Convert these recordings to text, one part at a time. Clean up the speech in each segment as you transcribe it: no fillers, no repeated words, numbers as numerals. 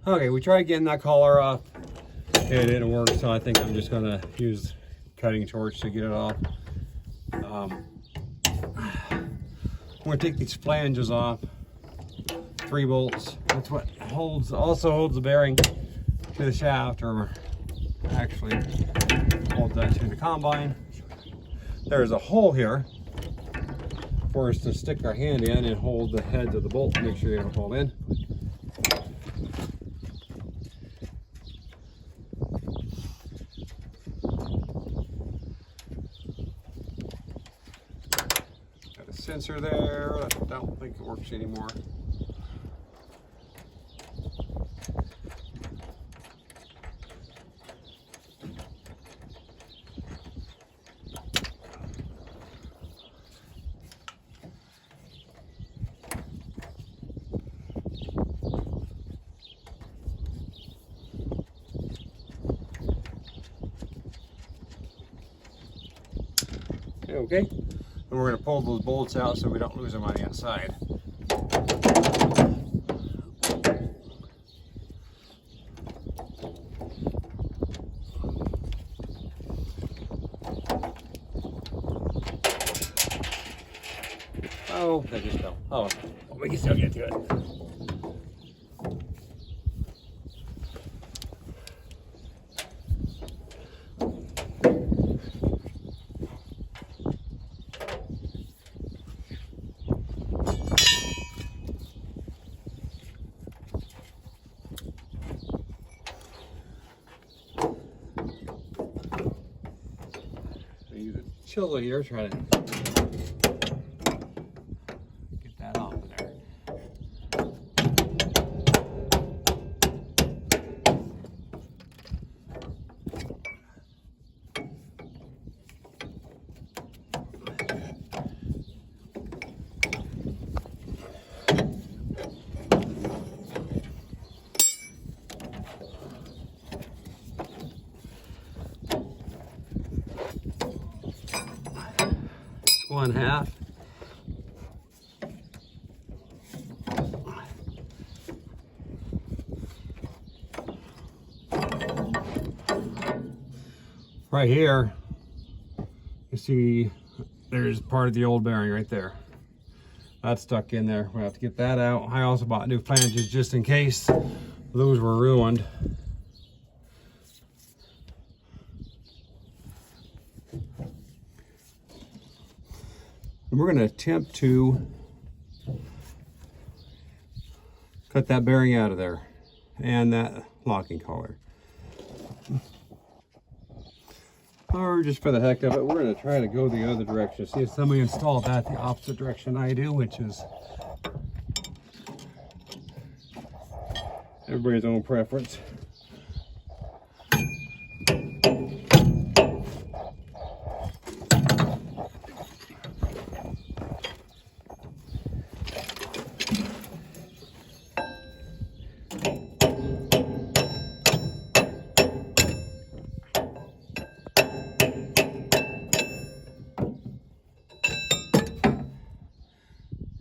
Okay, we tried getting that collar off. It didn't work, so I think I'm just gonna use cutting torch to get it off. I'm gonna take these flanges off. 3 bolts. That's what also holds the bearing to the shaft, or actually holds that to the combine. There's a hole here for us to stick our hand in and hold the heads of the bolt to make sure they don't fall in. Got a sensor there. I don't think it works anymore. Okay, and we're going to pull those bolts out so we don't lose them on the outside. Oh, that just fell. Oh, we can still get to it. Use a chisel here, try to get that off of there. One half. Right here, you see there's part of the old bearing right there. That's stuck in there. We'll have to get that out. I also bought new flanges just in case those were ruined. And we're going to attempt to cut that bearing out of there and that locking collar. Or just for the heck of it, we're going to try to go the other direction. See if somebody installed that the opposite direction I do, which is everybody's own preference.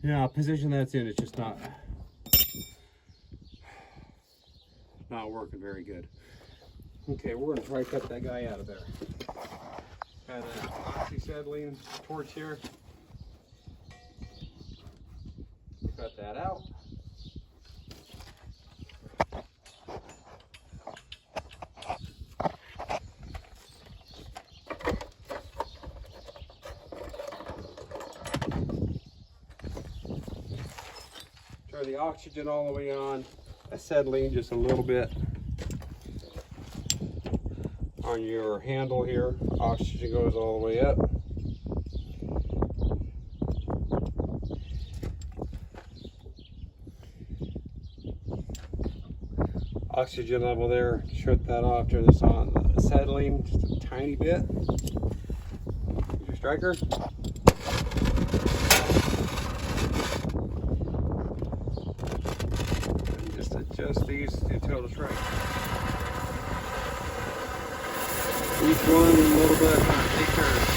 Yeah, position that's in, it's just not working very good. Okay, we're gonna try to cut that guy out of there. Got an oxyacetylene torch here. Cut that out. Turn the oxygen all the way on, acetylene just a little bit on your handle here. Oxygen goes all the way up. Oxygen level there, shut that off, turn this on. Acetylene, just a tiny bit. Use your striker. Adjust these until it's right. Each one a little bit, take turns.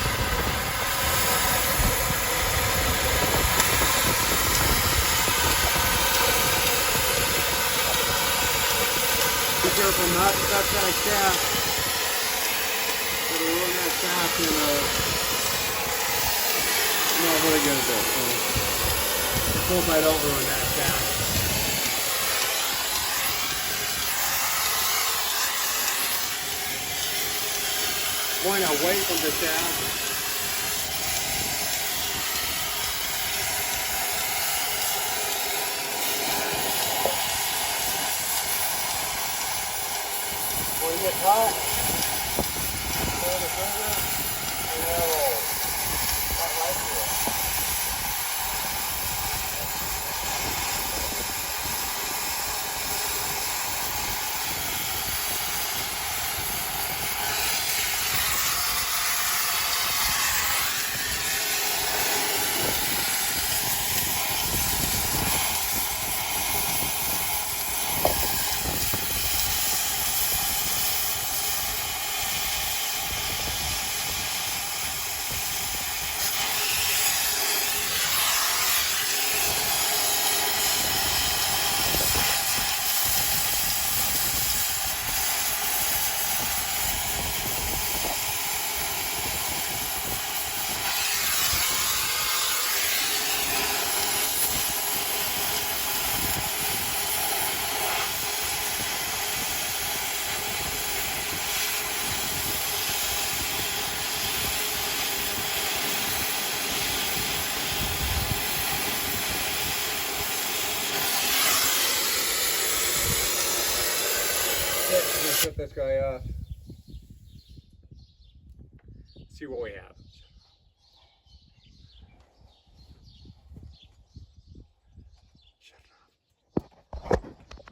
be careful not to touch that shaft. It'll ruin that shaft and not really good at it. So hope I don't ruin that shaft. Point away from the shaft. When you get caught, pull the finger, and that'll cut right through it. Let's shut this guy off. See what we have.